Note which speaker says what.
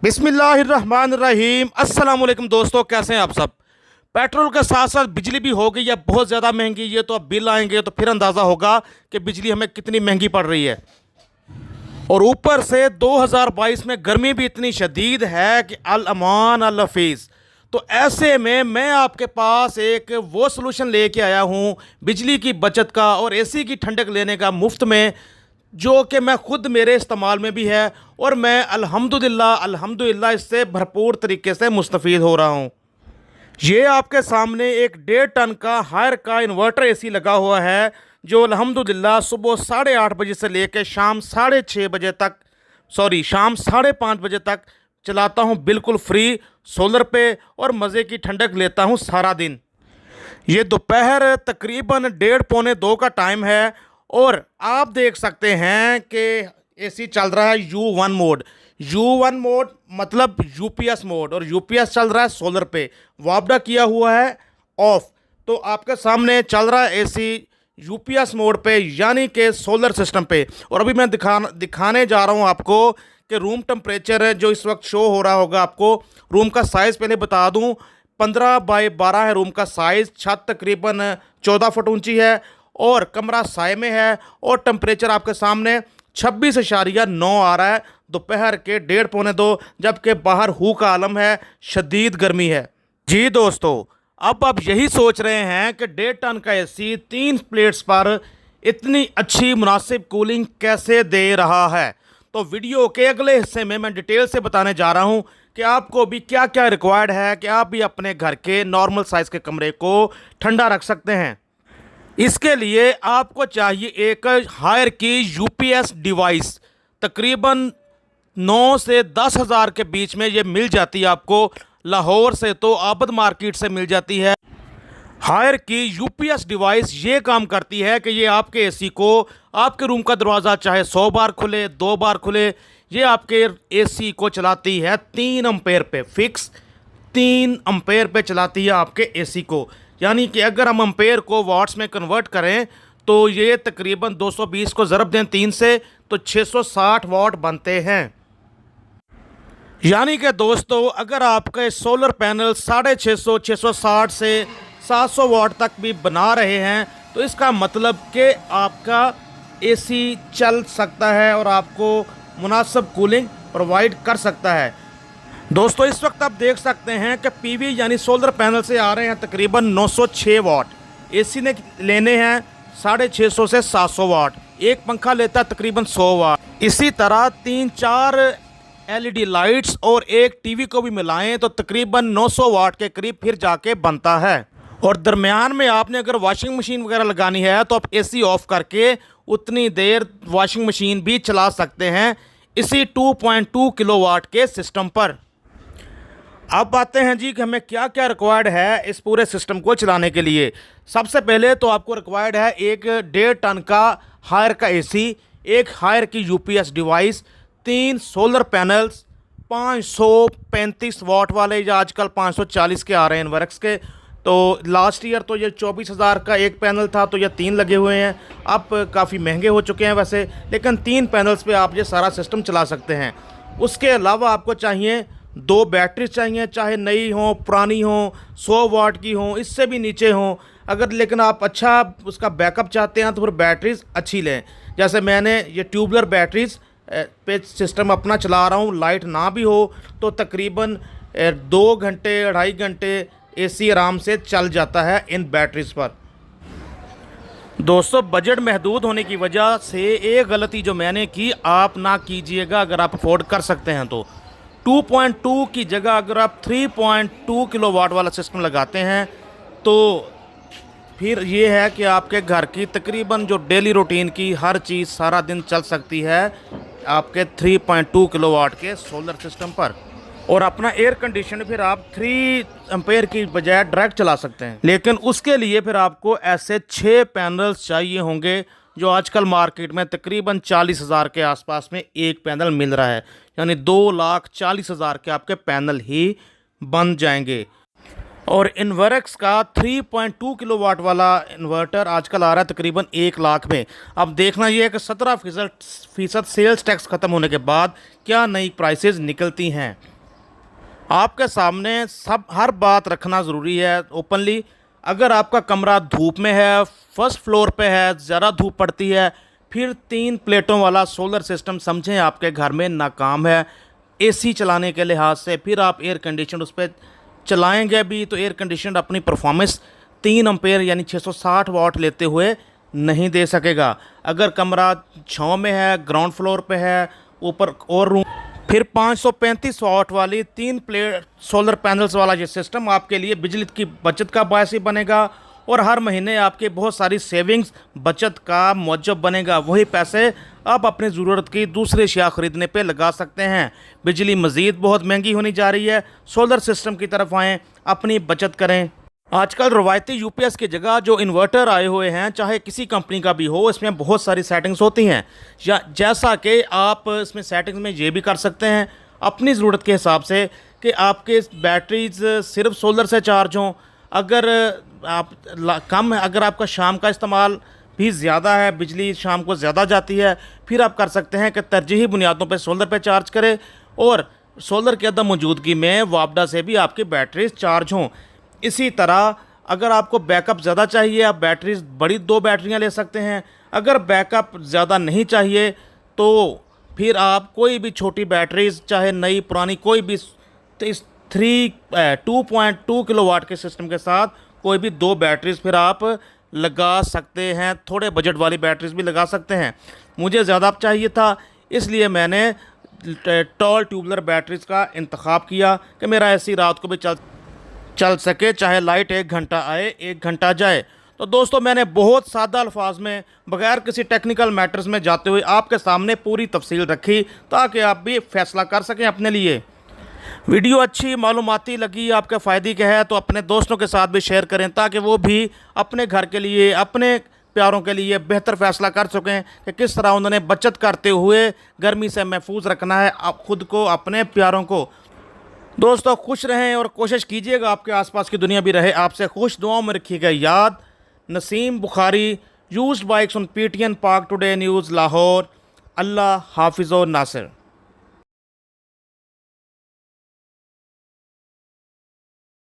Speaker 1: बिस्मिल्लाहिर्रहमानिर्रहीम। अस्सलाम वालेकुम दोस्तों, कैसे हैं आप सब। पेट्रोल के साथ साथ बिजली भी हो गई है बहुत ज़्यादा महंगी। ये तो अब बिल आएंगे तो फिर अंदाज़ा होगा कि बिजली हमें कितनी महंगी पड़ रही है। और ऊपर से 2022 में गर्मी भी इतनी शदीद है कि अल अमान अल हफीज़। तो ऐसे में मैं आपके पास एक वो सलूशन लेके आया हूँ बिजली की बचत का और एसी की ठंडक लेने का मुफ्त में, जो कि मैं ख़ुद मेरे इस्तेमाल में भी है और मैं अल्हम्दुलिल्लाह इससे भरपूर तरीके से मुस्तफ़ीद हो रहा हूँ। ये आपके सामने एक 1.5 टन का हायर का इन्वर्टर एसी लगा हुआ है, जो अल्हम्दुलिल्लाह सुबह 8:30 बजे से लेकर शाम 6:30 बजे तक, शाम 5:30 बजे तक चलाता हूँ बिल्कुल फ्री सोलर पे, और मज़े की ठंडक लेता हूँ सारा दिन। ये दोपहर तकरीबन 1:30 पौने 2 का टाइम है और आप देख सकते हैं कि एसी चल रहा है U1 मोड। U1 मोड मतलब यूपीएस मोड, और यूपीएस चल रहा है सोलर पे, वापडा किया हुआ है ऑफ। तो आपके सामने चल रहा है एसी यूपीएस मोड पे, यानी कि सोलर सिस्टम पे। और अभी मैं दिखाने जा रहा हूँ आपको कि रूम टेम्परेचर जो इस वक्त शो हो रहा होगा आपको। रूम का साइज़ पहले बता दूँ, 15 बाई 12 है रूम का साइज़। छत तकरीबन 14 फुट ऊंची है और कमरा साए में है, और टेम्परेचर आपके सामने 26.9 आ रहा है दोपहर के 1:30 पौने 2, जबकि बाहर हू का आलम है, शदीद गर्मी है। जी दोस्तों, अब आप यही सोच रहे हैं कि 1.5 टन का एसी 3 प्लेट्स पर इतनी अच्छी मुनासिब कूलिंग कैसे दे रहा है। तो वीडियो के अगले हिस्से में मैं डिटेल से बताने जा रहा हूं कि आपको भी क्या क्या रिक्वायर्ड है कि आप भी अपने घर के नॉर्मल साइज़ के कमरे को ठंडा रख सकते हैं। इसके लिए आपको चाहिए एक हायर की यूपीएस डिवाइस। तकरीबन 9 से 10 हज़ार के बीच में ये मिल जाती है आपको। लाहौर से तो आबद मार्केट से मिल जाती है। हायर की यूपीएस डिवाइस ये काम करती है कि ये आपके एसी को, आपके रूम का दरवाज़ा चाहे 100 बार खुले 2 बार खुले, ये आपके एसी को चलाती है 3 एम्पेयर पे, फिक्स 3 एम्पेयर पे चलाती है आपके एसी को। यानी कि अगर हम एम्पेयर को वाट्स में कन्वर्ट करें तो ये तकरीबन 220 को ज़रब दें 3 से तो 660 वाट बनते हैं। यानी कि दोस्तों, अगर आपके सोलर पैनल 650 660 से 700 वाट तक भी बना रहे हैं तो इसका मतलब कि आपका एसी चल सकता है और आपको मुनासिब कूलिंग प्रोवाइड कर सकता है। दोस्तों, इस वक्त आप देख सकते हैं कि पीवी यानी सोलर पैनल से आ रहे हैं तकरीबन 906 वाट। एसी ने लेने हैं 650 से 700 वाट। एक पंखा लेता है तकरीबन 100 वाट। इसी तरह 3-4 एलईडी लाइट्स और एक टीवी को भी मिलाएं तो तकरीबन 900 वाट के करीब फिर जाके बनता है। और दरमियान में आपने अगर वॉशिंग मशीन वगैरह लगानी है तो आप एसी ऑफ करके उतनी देर वॉशिंग मशीन भी चला सकते हैं इसी 2.2 किलोवाट के सिस्टम पर। अब आते हैं जी कि हमें क्या क्या रिक्वायर्ड है इस पूरे सिस्टम को चलाने के लिए। सबसे पहले तो आपको रिक्वायर्ड है एक 1.5 टन का हायर का एसी, एक हायर की यूपीएस डिवाइस, 3 सोलर पैनल्स 535 वाट वाले, या आजकल 540 के आ रहे हैं वर्क्स के। तो लास्ट ईयर तो ये 24,000 का एक पैनल था, तो ये 3 लगे हुए हैं। अब काफ़ी महंगे हो चुके हैं वैसे, लेकिन 3 पैनल्स पे आप ये सारा सिस्टम चला सकते हैं। उसके अलावा आपको चाहिए 2 बैटरी चाहिए, चाहे नई हो पुरानी हो, 100 वाट की हो, इससे भी नीचे हो। अगर लेकिन आप अच्छा उसका बैकअप चाहते हैं तो फिर बैटरीज अच्छी लें। जैसे मैंने ये ट्यूबलर बैटरीज पे सिस्टम अपना चला रहा हूँ, लाइट ना भी हो तो तकरीबन 2 घंटे 2.5 घंटे एसी आराम से चल जाता है इन बैटरीज पर। दोस्तों, बजट महदूद होने की वजह से एक गलती जो मैंने की आप ना कीजिएगा। अगर आप अफोर्ड कर सकते हैं तो 2.2 की जगह अगर आप 3.2 किलोवाट वाला सिस्टम लगाते हैं तो फिर ये है कि आपके घर की तकरीबन जो डेली रूटीन की हर चीज़ सारा दिन चल सकती है आपके 3.2 किलोवाट के सोलर सिस्टम पर। और अपना एयर कंडीशन फिर आप 3 एम्पेयर की बजाय डायरेक्ट चला सकते हैं। लेकिन उसके लिए फिर आपको ऐसे 6 पैनल्स चाहिए होंगे, जो आजकल मार्केट में तकरीबन 40,000 के आसपास में एक पैनल मिल रहा है। यानी 2,40,000 के आपके पैनल ही बन जाएंगे। और इन्वर्क्स का 3.2 किलोवाट वाला इन्वर्टर आजकल आ रहा है तकरीबन 1 लाख में। अब देखना ये है कि 17% सेल्स टैक्स ख़त्म होने के बाद क्या नई प्राइसेस निकलती हैं। आपके सामने सब हर बात रखना ज़रूरी है ओपनली। अगर आपका कमरा धूप में है, फर्स्ट फ्लोर पे है, ज़्यादा धूप पड़ती है, फिर 3 प्लेटों वाला सोलर सिस्टम समझें आपके घर में नाकाम है। एसी चलाने के लिहाज से फिर आप एयर कंडीशन उस पर चलाएंगे भी तो एयर कंडीशनर अपनी परफॉर्मेंस 3 एम्पेयर यानी 660 वाट लेते हुए नहीं दे सकेगा। अगर कमरा छाँव में है, ग्राउंड फ्लोर पे है, ऊपर और रूम, फिर 535 वाट वाली 3 प्लेट सोलर पैनल्स वाला ये सिस्टम आपके लिए बिजली की बचत का बायस ही बनेगा और हर महीने आपके बहुत सारी सेविंग्स बचत का मौजब बनेगा। वही पैसे आप अपनी ज़रूरत की दूसरी अशिया ख़रीदने पे लगा सकते हैं। बिजली मज़ीद बहुत महंगी होनी जा रही है, सोलर सिस्टम की तरफ आएँ, अपनी बचत करें। आजकल रवायती यूपीएस की जगह जो इन्वर्टर आए हुए हैं, चाहे किसी कंपनी का भी हो, इसमें बहुत सारी सेटिंग्स होती हैं। या जैसा कि आप इसमें सेटिंग्स में ये भी कर सकते हैं अपनी ज़रूरत के हिसाब से कि आपके बैटरीज सिर्फ सोलर से चार्ज हों। अगर आप कम है, अगर आपका शाम का इस्तेमाल भी ज़्यादा है, बिजली शाम को ज़्यादा जाती है, फिर आप कर सकते हैं कि तरजीही बुनियादों पर सोलर पर चार्ज करें और सोलर की अदम मौजूदगी में वापडा से भी आपकी बैटरीज चार्ज हों। इसी तरह अगर आपको बैकअप ज़्यादा चाहिए, आप बैटरीज बड़ी 2 बैटरियां ले सकते हैं। अगर बैकअप ज़्यादा नहीं चाहिए तो फिर आप कोई भी छोटी बैटरीज, चाहे नई पुरानी कोई भी, इस 2.2 किलोवाट के सिस्टम के साथ कोई भी 2 बैटरीज फिर आप लगा सकते हैं। थोड़े बजट वाली बैटरीज भी लगा सकते हैं। मुझे ज़्यादा चाहिए था इसलिए मैंने टॉल ट्यूबलर बैटरीज का इंतखाब किया कि मेरा ऐसी रात को भी चल सके, चाहे लाइट 1 घंटा आए 1 घंटा जाए। तो दोस्तों, मैंने बहुत सादा अल्फाज में बगैर किसी टेक्निकल मैटर्स में जाते हुए आपके सामने पूरी तफसील रखी ताकि आप भी फैसला कर सकें अपने लिए। वीडियो अच्छी मालूमाती लगी, आपके फ़ायदे के है तो अपने दोस्तों के साथ भी शेयर करें ताकि वो भी अपने घर के लिए, अपने प्यारों के लिए बेहतर फ़ैसला कर सकें कि किस तरह उन्होंने बचत करते हुए गर्मी से महफूज रखना है आप खुद को, अपने प्यारों को। दोस्तों, खुश रहें और कोशिश कीजिएगा आपके आसपास की दुनिया भी रहे आपसे खुश। दुआओं में रखिएगा याद। Naseem Bukhari, used bikes on PTN पाक टुडे न्यूज़, लाहौर। अल्लाह हाफिज़ और नासिर।